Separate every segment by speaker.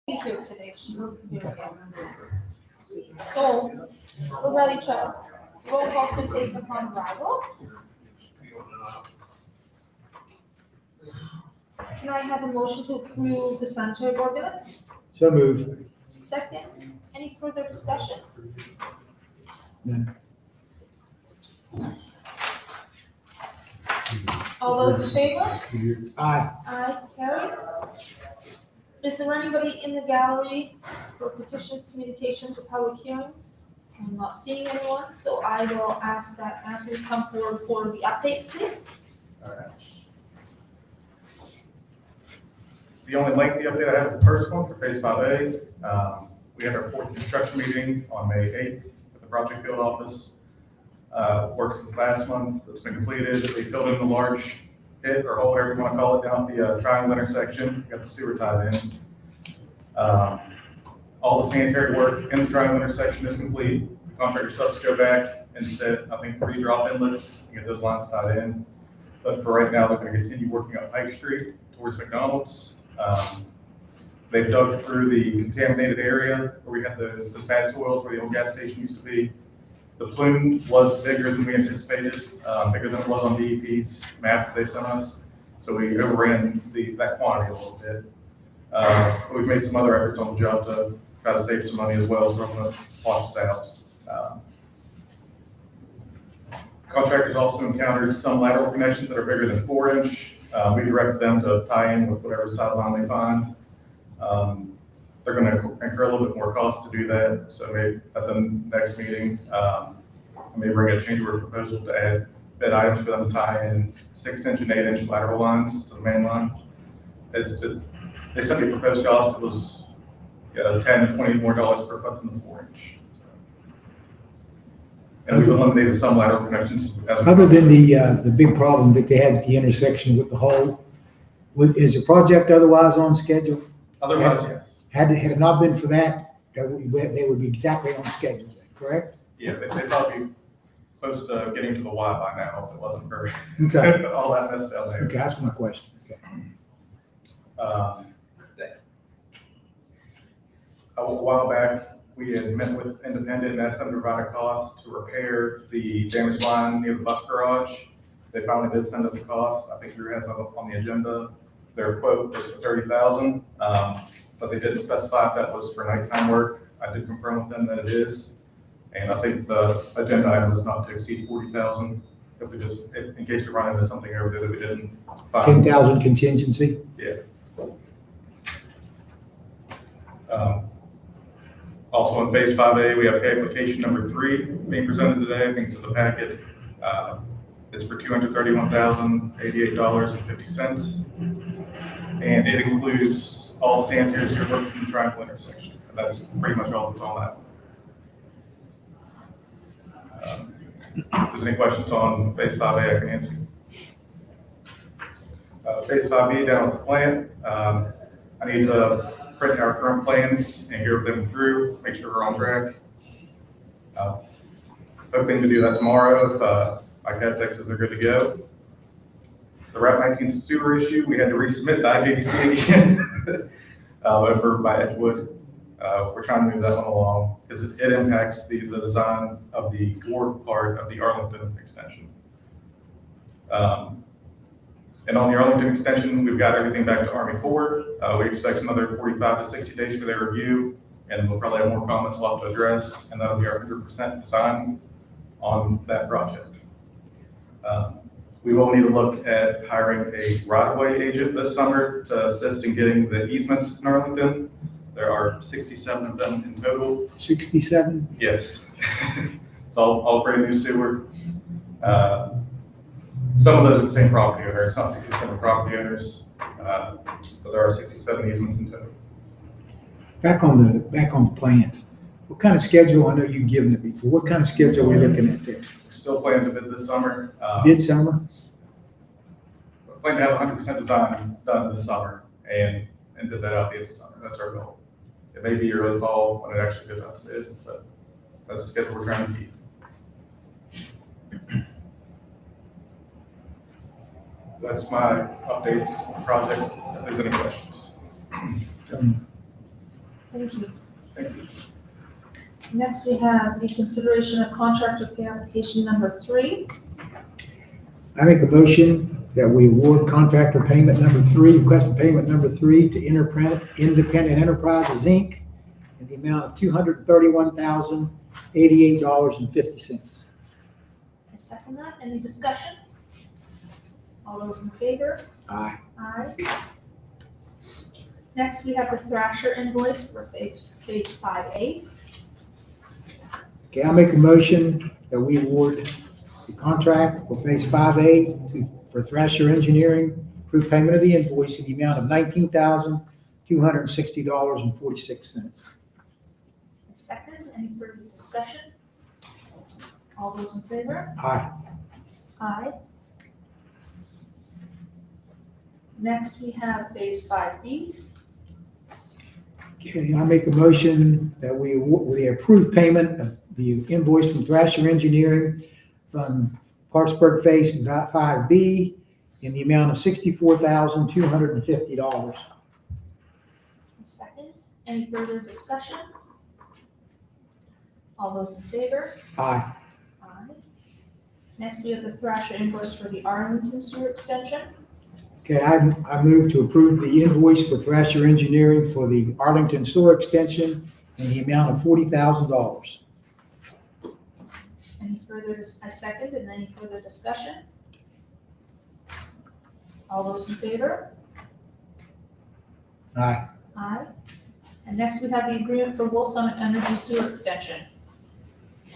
Speaker 1: be here today. She's here again. So, we're ready to roll call for take upon arrival. Can I have a motion to approve the sanitary board minutes?
Speaker 2: So move.
Speaker 1: Second, any further discussion?
Speaker 2: None.
Speaker 1: All those in favor?
Speaker 2: Aye.
Speaker 1: Aye, carried. Is there anybody in the gallery for petitions, communications, or public hearings? I'm not seeing anyone, so I will ask that Anthony come forward for the updates, please.
Speaker 3: All right. The only lengthy update I have is the first one for Phase 5A. We had our fourth construction meeting on May 8th at the project field office. Work since last month, it's been completed. They filled in the large pit or hole, whatever you want to call it, down at the triangle intersection. Got the sewer tied in. All the sanitary work in the triangle intersection is complete. The contractor supposed to go back and set, I think, 3 drop inlets and get those lines tied in. But for right now, they're going to continue working up Pike Street towards McDonald's. They've dug through the contaminated area where we had those bad soils where the old gas station used to be. The plume was bigger than we anticipated, bigger than it was on DEP's map that they sent us. So we overran that quantity a little bit. We've made some other efforts on the job to try to save some money as well, so we're going to wash this out. Contractors also encountered some lateral connections that are bigger than 4-inch. We directed them to tie in with whatever size line they find. They're going to incur a little bit more cost to do that. So maybe at the next meeting, I may bring a change order proposal to add bid items for them to tie in 6-inch and 8-inch lateral lines to the main line. They sent me a proposed cost. It was $10 to $20 more per foot than the 4-inch. So. And we've eliminated some lateral connections.
Speaker 2: Other than the big problem that they had at the intersection with the hole, is the project otherwise on schedule?
Speaker 3: Otherwise, yes.
Speaker 2: Had it not been for that, they would be exactly on schedule, correct?
Speaker 3: Yeah, they'd probably be close to getting to the Y by now if it wasn't for
Speaker 2: Okay.
Speaker 3: all that mess down there.
Speaker 2: Okay, that's my question. Okay.
Speaker 3: A while back, we had met with Independent and asked them to provide a cost to repair the damaged line near the bus garage. They finally did send us a cost. I think Drew has it on the agenda. Their quote was for $30,000, but they didn't specify if that was for nighttime work. I did confirm with them that it is, and I think the agenda item is not to exceed $40,000. If we just, in case we run into something over there that we didn't find.
Speaker 2: 10,000 contingency?
Speaker 3: Yeah. Also in Phase 5A, we have pay application number 3 being presented today. I think it's in the packet. It's for $231,088.50. And it includes all the sanitary sewer work in the triangle intersection. And that's pretty much all that's on that. If there's any questions on Phase 5A, I can answer. Phase 5B down at the plant. I need to print our current plans and give them through, make sure we're on track. Hoping to do that tomorrow if my CAD tech says they're good to go. The Route 19 sewer issue, we had to resubmit to IJDC again over by Edgewood. We're trying to move that one along because it impacts the design of the Gore part of the Arlington extension. And on the Arlington extension, we've got everything back to Army Corps. We expect another 45 to 60 days for their review, and we'll probably have more comments we'll have to address, and that'll be our 100% design on that project. We will need to look at hiring a right-of-way agent this summer to assist in getting the easements in Arlington. There are 67 of them in total.
Speaker 2: 67?
Speaker 3: Yes. It's all brand new sewer. Some of those are the same property owner. It's not 67 property owners, but there are 67 easements in total.
Speaker 2: Back on the plant. What kind of schedule? I know you've given it before. What kind of schedule are we looking at there?
Speaker 3: We're still planning to bid this summer.
Speaker 2: Bid summer?
Speaker 3: We're planning to have 100% design done this summer and bid that out at the end of summer. That's our goal. It may be early fall when it actually goes out to bid, but that's the schedule we're trying to keep. That's my updates on projects. If there's any questions.
Speaker 1: Thank you.
Speaker 3: Thank you.
Speaker 1: Next, we have the consideration of contractor pay application number 3.
Speaker 2: I make a motion that we award contractor payment number 3, request for payment number 3 to Independent Enterprises, Inc. in the amount of $231,088.50.
Speaker 1: I second that. Any discussion? All those in favor?
Speaker 2: Aye.
Speaker 1: Aye. Next, we have the Thrasher invoice for phase 5A.
Speaker 2: Okay, I'll make a motion that we award the contract for Phase 5A for Thrasher Engineering, approve payment of the invoice in the amount of $19,260.46.
Speaker 1: Second, any further discussion? All those in favor?
Speaker 2: Aye.
Speaker 1: Aye. Next, we have phase 5B.
Speaker 2: Okay, I make a motion that we approve payment of the invoice from Thrasher Engineering from Clarksburg Phase 5B in the amount of $64,250.
Speaker 1: Second, any further discussion? All those in favor?
Speaker 2: Aye.
Speaker 1: Aye. Next, we have the Thrasher invoice for the Arlington Sewer Extension.
Speaker 2: Okay, I move to approve the invoice for Thrasher Engineering for the Arlington Sewer Extension in the amount of $40,000.
Speaker 1: Any further, I second, and any further discussion? All those in favor?
Speaker 2: Aye.
Speaker 1: Aye. And next, we have the agreement for Wolf Summit Energy Sewer Extension.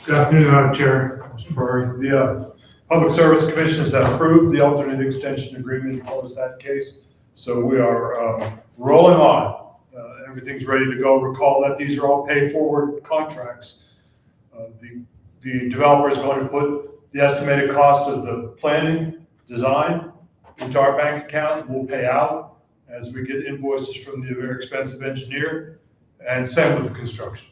Speaker 4: Good afternoon, Madam Chair. For the Public Service Commissions that approved the alternate extension agreement, closed that case. So we are rolling on. Everything's ready to go. Recall that these are all pay-forward contracts. The developer is going to put the estimated cost of the planning, design into our bank account. We'll pay out as we get invoices from the very expensive engineer, and same with the construction.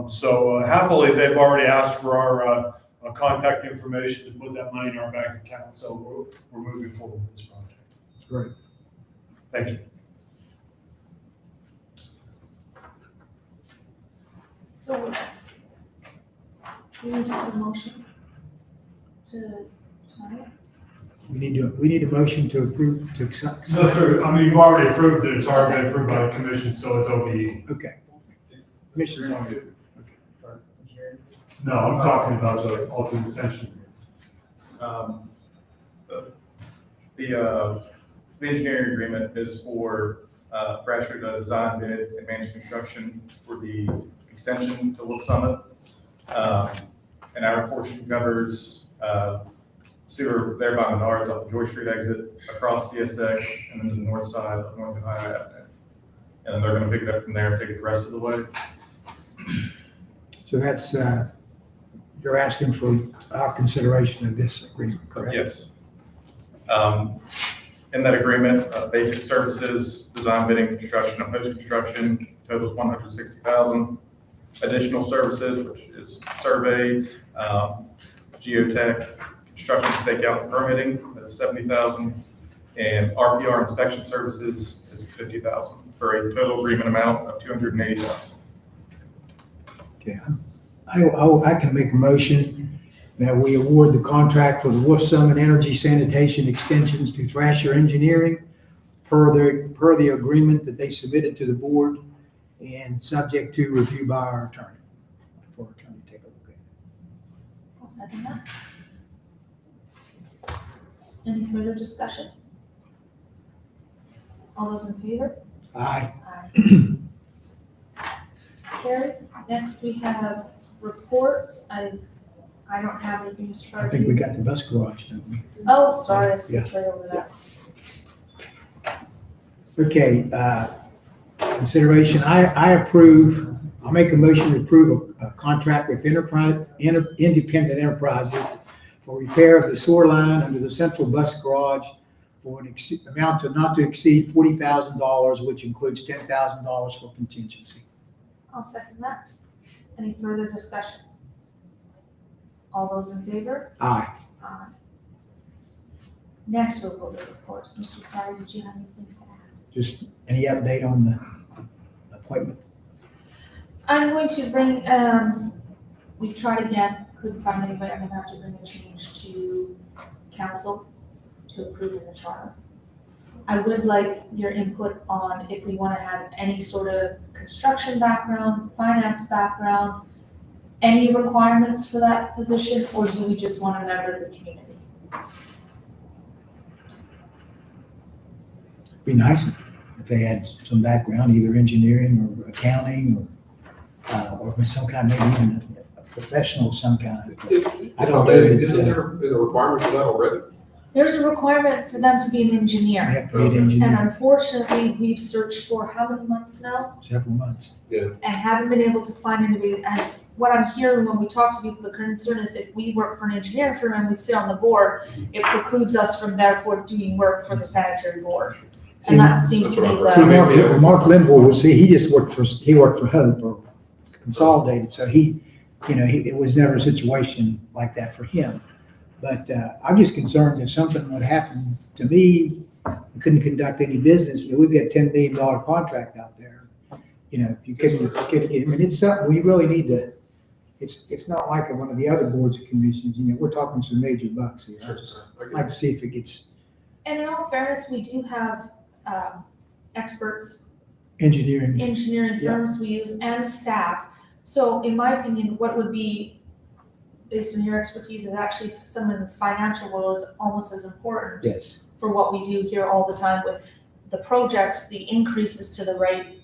Speaker 4: So happily, they've already asked for our contact information to put that money in our bank account. So we're moving forward with this project.
Speaker 2: Great.
Speaker 4: Thank you.
Speaker 1: So we need to have a motion to sign it.
Speaker 2: We need a motion to approve, to accept.
Speaker 4: No, sir. I mean, you've already approved it. It's already been approved by the commission, so it's OBE.
Speaker 2: Okay. Commission's on it.
Speaker 4: No, I'm talking about the alternate extension.
Speaker 3: The engineering agreement is for Thrasher to design, bid, and manage construction for the extension to Wolf Summit. And our portion covers sewer there by Menards off the Joy Street exit, across CSX, and then to the north side of North Ohio Avenue. And then they're gonna pick it up from there and take it the rest of the way.
Speaker 2: So that's, you're asking for our consideration of this agreement, correct?
Speaker 3: Yes. In that agreement, basic services, design, bidding, construction, and post-construction totals $160,000. Additional services, which is surveys, geotech, construction stakeout and permitting, that is $70,000, and RPR inspection services is $50,000, for a total agreement amount of $280,000.
Speaker 2: Okay, I can make a motion that we award the contract for the Wolf Summit Energy Sanitation Extensions to Thrasher Engineering per the agreement that they submitted to the board and subject to review by our attorney. For our attorney to take a look at it.
Speaker 1: I'll second that. Any further discussion? All those in favor?
Speaker 2: Aye.
Speaker 1: Aye. Carried. Next, we have reports. I don't have anything as far
Speaker 2: I
Speaker 1: as.
Speaker 2: think we got the bus garage, don't we?
Speaker 1: Oh, sorry, I skipped
Speaker 2: Yeah.
Speaker 1: right over that.
Speaker 2: Okay, consideration, I approve, I'll make a motion to approve a contract with Independent Enterprises for repair of the sewer line under the central bus garage for an amount to not to exceed $40,000, which includes $10,000 for contingency.
Speaker 1: I'll second that. Any further discussion? All those in favor?
Speaker 2: Aye.
Speaker 1: Aye. Next, we'll go to reports. Mr. Pryor, did you have anything to add?
Speaker 2: Just any update on the appointment?
Speaker 1: I'm going to bring, we've tried again, couldn't find anybody, I'm gonna have to bring a change to council to approve in the charter. I would like your input on if we wanna have any sort of construction background, finance background, any requirements for that position, or do we just want a member of the community?
Speaker 2: Be nice if they had some background, either engineering or accounting or with some kind, maybe even a professional of some kind. I don't know that,
Speaker 5: Isn't there a requirement for that already?
Speaker 1: There's a requirement for them to be an
Speaker 2: They
Speaker 1: engineer,
Speaker 2: have to be an
Speaker 1: and
Speaker 2: engineer,
Speaker 1: unfortunately, we've searched for how many months now?
Speaker 2: several months.
Speaker 1: And haven't been able to find anybody, and what I'm hearing when we talk to people, the concern is if we work for an engineering firm and we sit on the board, it precludes us from therefore doing work for the sanitary board. And that seems to be
Speaker 5: That's
Speaker 2: See,
Speaker 5: what I've heard.
Speaker 1: the,
Speaker 2: Mark Limbo was, he just worked for Hope or Consolidated, so it was never a situation like that for him. But I'm just concerned if something would happen to me, I couldn't conduct any business. We've got a $10 million contract out there. If you couldn't, I mean, it's something we really need to, it's not like one of the other boards and commissions, we're talking some major bucks here. I'd just like to see if it gets
Speaker 1: and in all fairness, we do have, experts,
Speaker 2: engineering.
Speaker 1: engineering
Speaker 2: Yeah.
Speaker 1: firms we use and staff. So in my opinion, what would be, based on your expertise, is actually some of the financial role is almost as important.
Speaker 2: Yes.
Speaker 1: For what we do here all the time with the projects, the increases to the rate,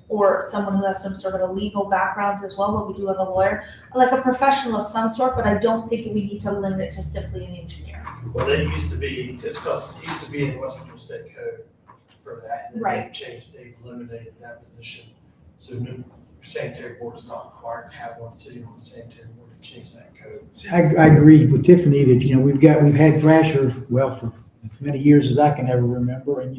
Speaker 1: or someone who has some sort of a legal background as well, but we do have a lawyer, like a professional of some sort, but I don't think we need to limit it to simply an engineer.
Speaker 6: Well, they used to be, it's because it used to be in West Virginia State Code for that. And then
Speaker 1: Right.
Speaker 6: they've changed, they've eliminated that position. So new sanitary board is not required to have one sitting on the sanitary board to change that code.
Speaker 2: I agree with Tiffany that, we've had Thrasher, well, for as many years as I can ever remember, and,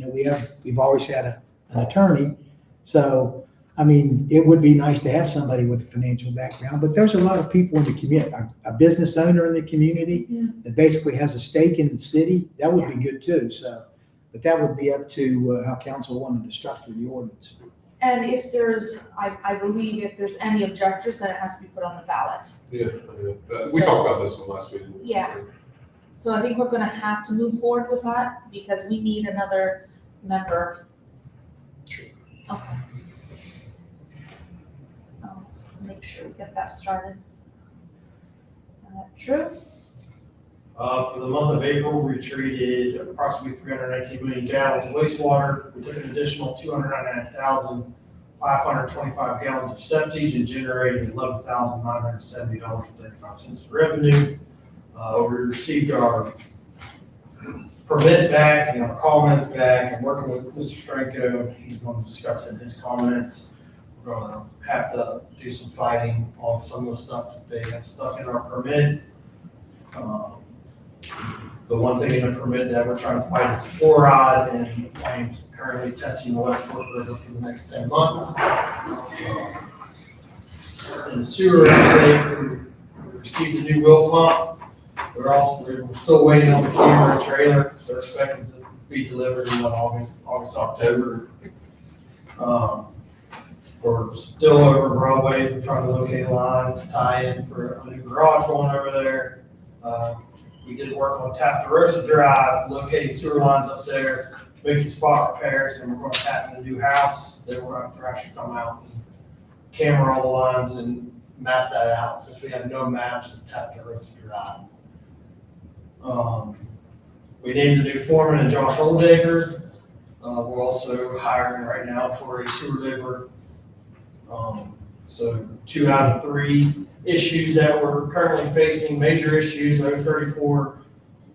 Speaker 2: we've always had an attorney. So, I mean, it would be nice to have somebody with a financial background, but there's a lot of people in the community, a business owner in the community
Speaker 1: Yeah.
Speaker 2: that basically has a stake in the city, that would be good too, so. But that would be up to how council wanted to structure the ordinance.
Speaker 1: And if there's, I believe if there's any objectors, then it has to be put on the ballot.
Speaker 5: Yeah, we talked about this in the last meeting.
Speaker 1: Yeah. So I think we're gonna have to move forward with that because we need another member. Okay. I'll just make sure we get that started. True?
Speaker 6: For the month of April, we treated approximately 319 million gallons of wastewater. We took an additional 299,525 gallons of septic and generated $11,970.35 of revenue. We received our permit back and our comments back, and working with Mr. Stranko, he's going to discuss in his comments. We're going to have to do some fighting on some of the stuff that they have stuck in our permit. The one thing in the permit that we're trying to fight is the fluoride, and I'm currently testing the West Fork River for the next 10 months. In the sewer update, we received a new well pump. We're still waiting on the camera and trailer. They're expecting to be delivered in August, October. We're still over Broadway, trying to locate a line to tie in for a new garage going over there. We did work on Taftarosa Drive, locating sewer lines up there, making spot repairs, and we're going to tap in a new house. Then we're going to have Thrasher come out and camera all the lines and map that out, since we have no maps of Taftarosa Drive. We named a new foreman in Josh Oldacre. We're also hiring right now for a sewer laborer. So 2 out of 3 issues that we're currently facing, major issues, over 34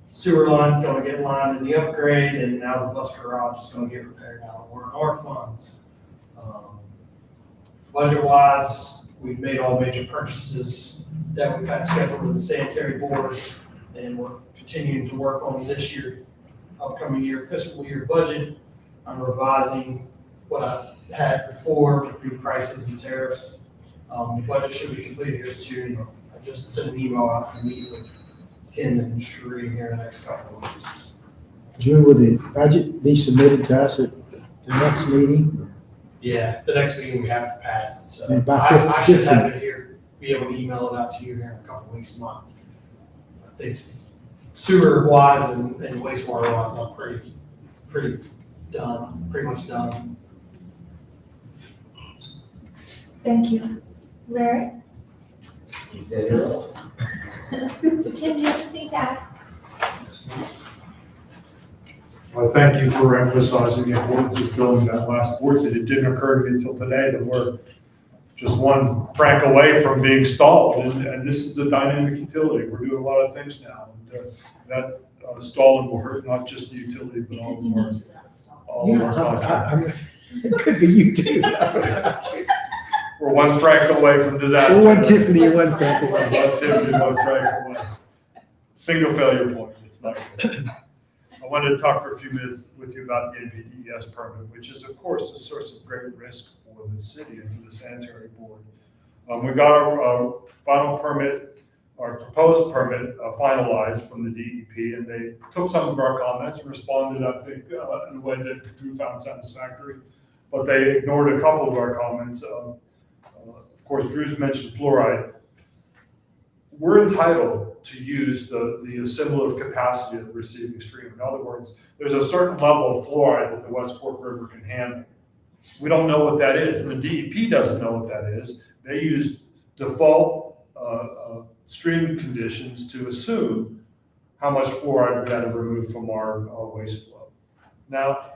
Speaker 6: sewer lines going to get lined in the upgrade, and now the bus garage is going to get repaired out of R&R funds. Budget-wise, we've made all major purchases that we've had scheduled with the sanitary board, and we're continuing to work on this year, upcoming year, fiscal year budget. I'm revising what I had before with new prices and tariffs. The budget should be completed here soon. I just sent an email out to meet with Ken and Sheree here in the next couple of weeks.
Speaker 2: June, will the budget be submitted to us at the next meeting?
Speaker 6: Yeah, the next meeting we have to pass it, so
Speaker 2: Yeah, by
Speaker 6: I should
Speaker 2: 15.
Speaker 6: have it here, be able to email it out to you here in a couple weeks, month. I think sewer wise and wastewater wise, I'm pretty done, pretty much done.
Speaker 1: Thank you. Larry? Tim, do you have anything to add?
Speaker 4: Well, thank you for emphasizing the importance of filling that last board seat. It didn't occur to me until today that we're just one crank away from being stalled, and this is a dynamic utility. We're doing a lot of things now. And, that stalling will hurt not just the utility, but all of our contractors.
Speaker 2: It could be you too.
Speaker 4: We're one crank away from disaster.
Speaker 2: One Tiffany, one crack away.
Speaker 4: One Tiffany, one crank away. Single failure point. It's not good. I wanted to talk for a few minutes with you about the NPDES permit, which is, of course, a source of great risk for the city and for the sanitary board. We got our final permit, our proposed permit finalized from the DEP, and they took some of our comments and responded, I think, in a way that Drew found satisfactory, but they ignored a couple of our comments. Of course, Drew's mentioned fluoride. We're entitled to use the assimilative capacity of the receiving stream. In other words, there's a certain level of fluoride that the West Fork River can handle. We don't know what that is, and the DEP doesn't know what that is. They used default stream conditions to assume how much fluoride we had to remove from our waste flow. Now,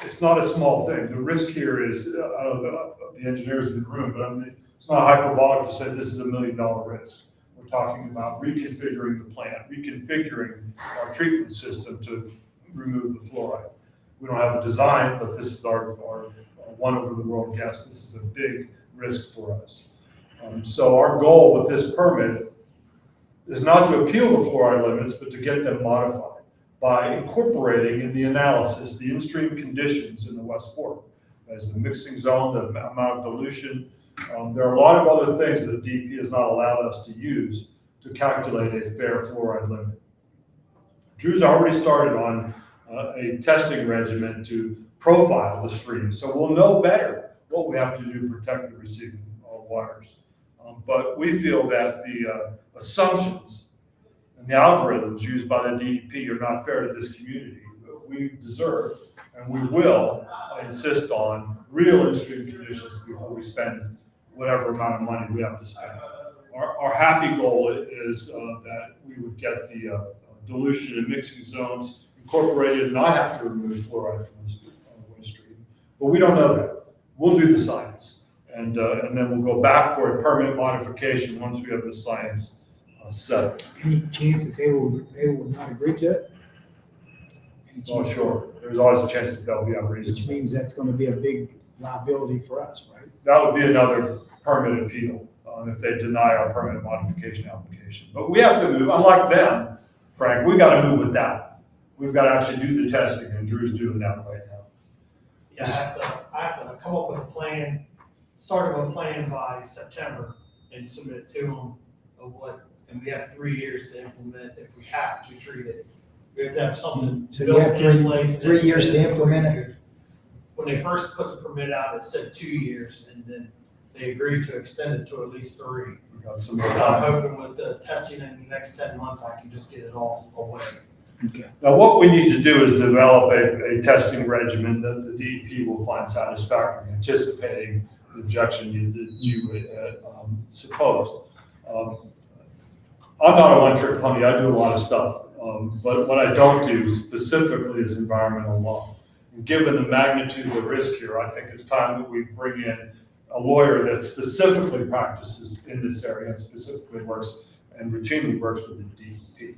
Speaker 4: it's not a small thing. The risk here is, I don't know the engineers in the room, but I mean, it's not hyperbolic to say this is $1 million risk. We're talking about reconfiguring the plant, reconfiguring our treatment system to remove the fluoride. We don't have a design, but this is our one over the world guess. This is a big risk for us. So our goal with this permit is not to appeal the fluoride limits, but to get them modified by incorporating in the analysis the in-stream conditions in the West Fork. As the mixing zone, the amount of dilution. There are a lot of other things that the DEP has not allowed us to use to calculate a fair fluoride limit. Drew's already started on a testing regimen to profile the stream, so we'll know better what we have to do to protect the receiving waters. But we feel that the assumptions and the algorithms used by the DEP are not fair to this community. We deserve and we will insist on real in-stream conditions before we spend whatever amount of money we have to spend. Our happy goal is that we would get the dilution and mixing zones incorporated and not have to remove fluoride from the waste stream. But we don't know that. We'll do the science. And then we'll go back for a permanent modification once we have the science settled.
Speaker 2: Any chance that they will not agree to it? Any
Speaker 4: Oh,
Speaker 2: chance?
Speaker 4: sure. There's always a chance that they'll be unreasonable.
Speaker 2: Which means that's gonna be a big liability for us, right?
Speaker 4: That would be another permit appeal if they deny our permanent modification application. But we have to move, unlike them, Frank, we gotta move with that. We've gotta actually do the testing, and Drew's doing that right now.
Speaker 6: Yeah, I have to come up with a plan, start with a plan by September and submit it to them of what, and we have 3 years to implement if we have to treat it. We have to have something
Speaker 2: So you
Speaker 6: built
Speaker 2: have
Speaker 6: in place.
Speaker 2: 3 years to implement it?
Speaker 6: When they first put the permit out, it said 2 years, and then they agreed to extend it to at least 3.
Speaker 4: We've got some more
Speaker 6: I'm
Speaker 4: time.
Speaker 6: hoping with the testing in the next 10 months, I can just get it all away.
Speaker 2: Okay.
Speaker 4: Now, what we need to do is develop a testing regimen that the DEP will find satisfactory, anticipating the objection you would suppose. I'm not a one-trick pony. I do a lot of stuff. But what I don't do specifically is environmental law. And given the magnitude of the risk here, I think it's time that we bring in a lawyer that specifically practices in this area and specifically works and routinely works with the DEP.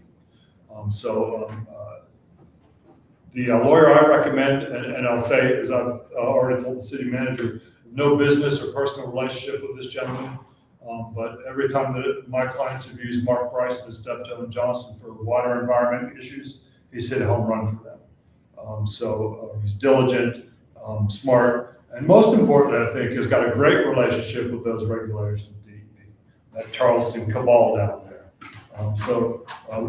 Speaker 4: The lawyer I recommend, and I'll say, as I've already told the city manager, no business or personal relationship with this gentleman. But every time that my clients have used Mark Bryce and Steptoe and Johnson for water environment issues, he's hit a home run for them. He's diligent, smart, and most importantly, I think, has got a great relationship with those regulators in DEP, that Charleston cabal down there.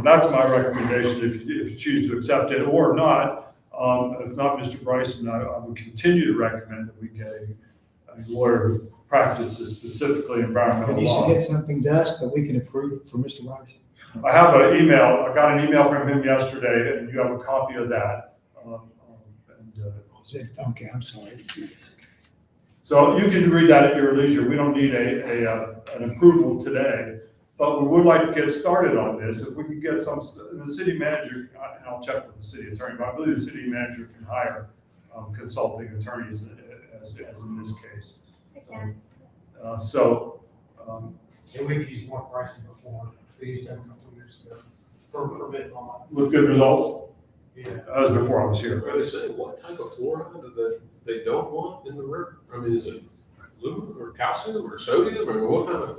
Speaker 4: That's my recommendation if you choose to accept it or not. If not Mr. Bryson, I would continue to recommend that we get a lawyer who practices specifically environmental
Speaker 2: Can you
Speaker 4: law.
Speaker 2: submit something to us that we can approve for Mr. Rice?
Speaker 4: I have an email, I got an email from him yesterday, and you have a copy of that.
Speaker 2: Okay, I'm sorry.
Speaker 4: So you can read that at your leisure. We don't need an approval today, but we would like to get started on this. If we could get the city manager, and I'll check with the city attorney, but I believe the city manager can hire consulting attorneys as in this case.
Speaker 1: Again,
Speaker 6: And we've used Mark Bryson before. We used him a couple of years ago for permit law.
Speaker 4: With good results?
Speaker 6: Yeah.
Speaker 4: That was before I was here.
Speaker 5: Are they saying what type of fluoride do they don't want in the river? I mean, is it aluminum or calcium or sodium or what kind of?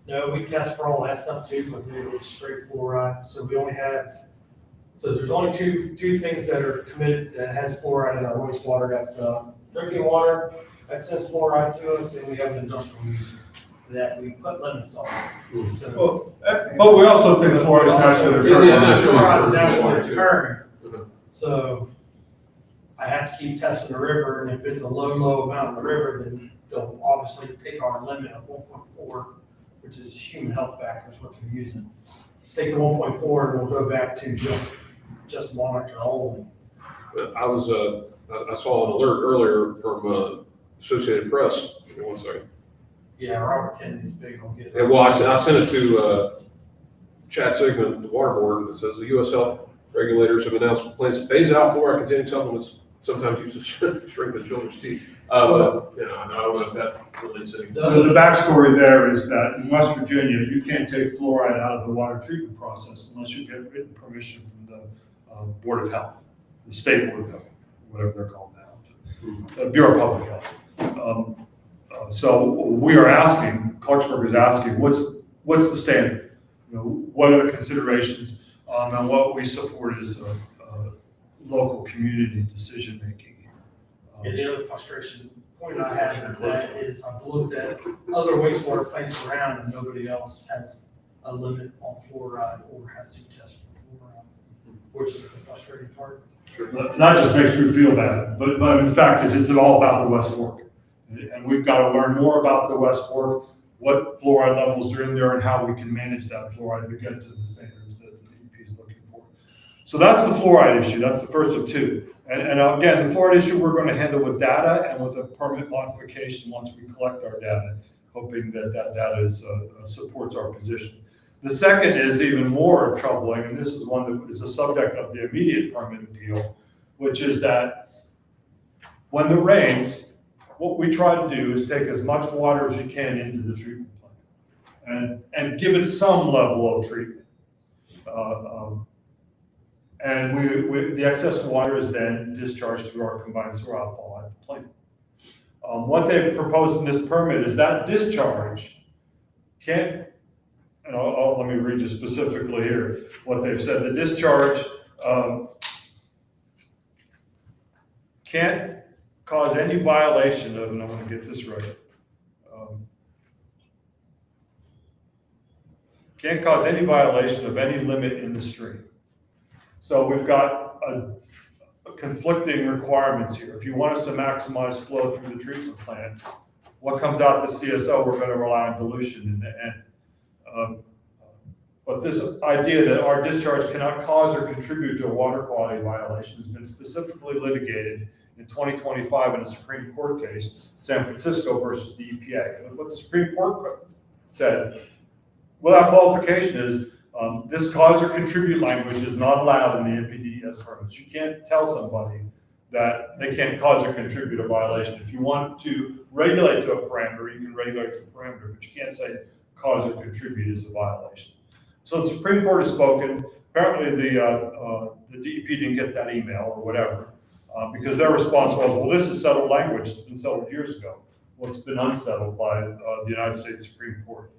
Speaker 6: No, we test for all that stuff too, but it's straight fluoride. So we only have, so there's only two things that are committed that has fluoride in our wastewater. That's drinking water that sends fluoride to us, and we have an industrial use that we put limits on. So,
Speaker 4: But we also think fluoride is naturally occurring.
Speaker 6: fluoride is naturally occurring.
Speaker 5: Mhm.
Speaker 6: So I have to keep testing the river, and if it's a low amount in the river, then they'll obviously take our limit of 1.4, which is human health factors, what they're using. Take the 1.4 and we'll go back to just monitor only.
Speaker 5: I saw an alert earlier from Associated Press. Give me one second.
Speaker 6: Yeah, Robert Kennedy's big on getting.
Speaker 5: Yeah, well, I sent it to Chad Sigmund, the water board, and it says the U.S. health regulators have announced plans to phase out fluoride-containing supplements, sometimes used to strengthen children's teeth. I don't know if that relates to anything.
Speaker 4: The backstory there is that in West Virginia, you can't take fluoride out of the water treatment process unless you get written permission from the Board of Health, the State Board of Health, whatever they're called now, the Bureau of Public Health. So we are asking, Clarksburg is asking, what's the standard? You know, what are the considerations? And what we support is local community decision making.
Speaker 6: And the other frustration point I have with that is I've looked at other wastewater plants around and nobody else has a limit on fluoride or has to test for fluoride, which is the frustrating part.
Speaker 4: That just makes Drew feel bad, but in fact, it's all about the West Fork. And we've got to learn more about the West Fork, what fluoride levels are in there and how we can manage that fluoride to get to the standards that the DEP is looking for. So that's the fluoride issue. That's the first of two. And again, the fluoride issue we're going to handle with data and with a permit modification once we collect our data, hoping that data supports our position. The second is even more troubling, and this is one that is the subject of the immediate permit appeal, which is that when it rains, what we try to do is take as much water as we can into the treatment plant and give it some level of treatment. And the excess water is then discharged through our combined sewer outfall at the plant. What they've proposed in this permit is that discharge can't, and let me read you specifically here what they've said. The discharge can't cause any violation of, and I want to get this right, can't cause any violation of any limit in the stream. So we've got a conflicting requirements here. If you want us to maximize flow through the treatment plant, what comes out the CSO, we're going to rely on dilution in the end. But this idea that our discharge cannot cause or contribute to a water quality violation has been specifically litigated in 2025 in a Supreme Court case, San Francisco versus the EPA. And what the Supreme Court said, without qualification, is this cause or contribute language is not allowed in the NPDES permits. You can't tell somebody that they can't cause or contribute a violation. If you want to regulate to a parameter, you can regulate to a parameter, but you can't say cause or contribute is a violation. So the Supreme Court has spoken. Apparently the DEP didn't get that email or whatever, because their response was, well, this is settled language. It's been settled years ago. Well, it's been unsettled by the United States Supreme Court.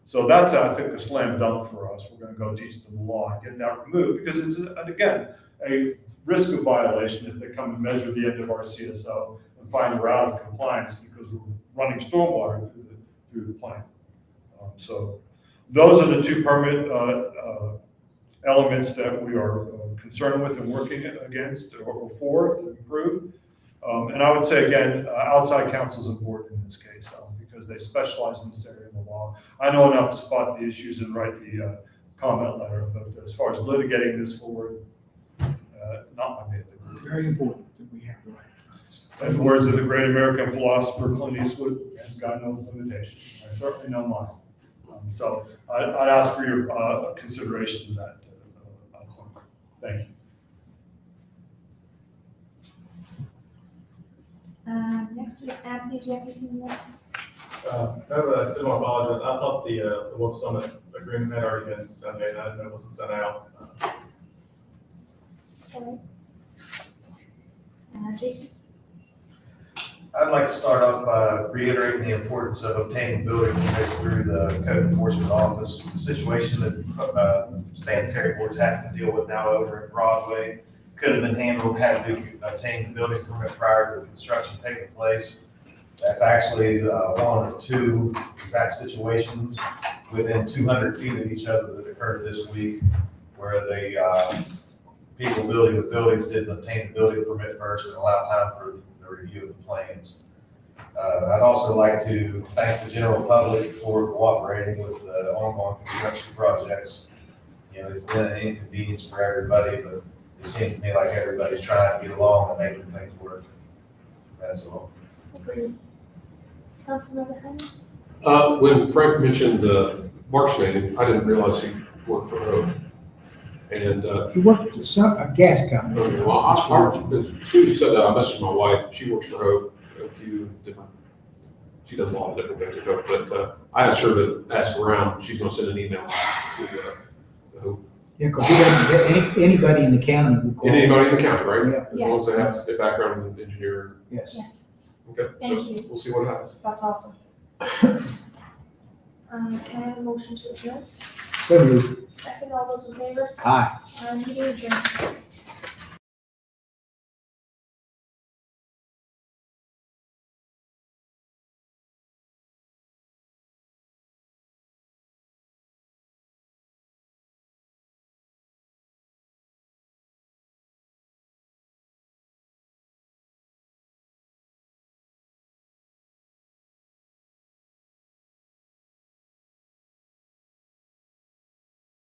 Speaker 4: So that's, I think, a slam dunk for us. We're going to go teach them the law and get that removed because it's, again, a risk of violation if they come and measure the end of our CSO and find we're out of compliance because we're running stormwater through the plant. So those are the two permit elements that we are concerned with and working against or for to improve. And I would say again, outside counsel is important in this case because they specialize in this area of the law. I know enough to spot the issues and write the comment letter, but as far as litigating this forward, not my bit.
Speaker 2: Very important that we have the right.
Speaker 4: In the words of the great American philosopher Clint Eastwood, as God knows limitations. I certainly know mine. So I'd ask for your consideration of that. Thank you.
Speaker 1: Next we have Anthony, do you have anything more?
Speaker 7: I do apologize. I thought the Wolf Summit agreement had already been sent out. I didn't know it wasn't sent out.
Speaker 1: All right. Jason?
Speaker 8: I'd like to start off by reiterating the importance of obtaining building permits through the code enforcement office. The situation that sanitary boards have to deal with now over at Broadway could have been handled had we obtained the building permit prior to the construction taking place. That's actually one of two exact situations within 200 feet of each other that occurred this week, where the people building the buildings didn't obtain the building permit first and allow time for the review of the plans. I'd also like to thank the general public for cooperating with the ongoing construction projects. You know, it's been an inconvenience for everybody, but it seems to me like everybody's trying to get along and making things work. That's all.
Speaker 1: Agreed. Councilmember Henry?
Speaker 5: When Frank mentioned Mark's name, I didn't realize he worked for Hope. And
Speaker 2: He worked at a gas company.
Speaker 5: as soon as you said that, I messaged my wife. She works for Hope, a few different, she does a lot of different things at Hope. But I asked her to ask around. She's going to send an email to the Hope.
Speaker 2: Yeah, because he doesn't get anybody in the county who calls.
Speaker 5: Anybody in the county, right?
Speaker 2: Yeah.
Speaker 5: As long as they have a background in engineer.
Speaker 2: Yes.
Speaker 1: Yes,
Speaker 5: Okay,
Speaker 1: Thank
Speaker 5: so
Speaker 1: you.
Speaker 5: we'll see what happens.
Speaker 1: that's awesome. Can I have a motion to adjourn?
Speaker 2: So moved.
Speaker 1: Second, all those in favor?
Speaker 2: Aye.
Speaker 1: Meeting adjourned.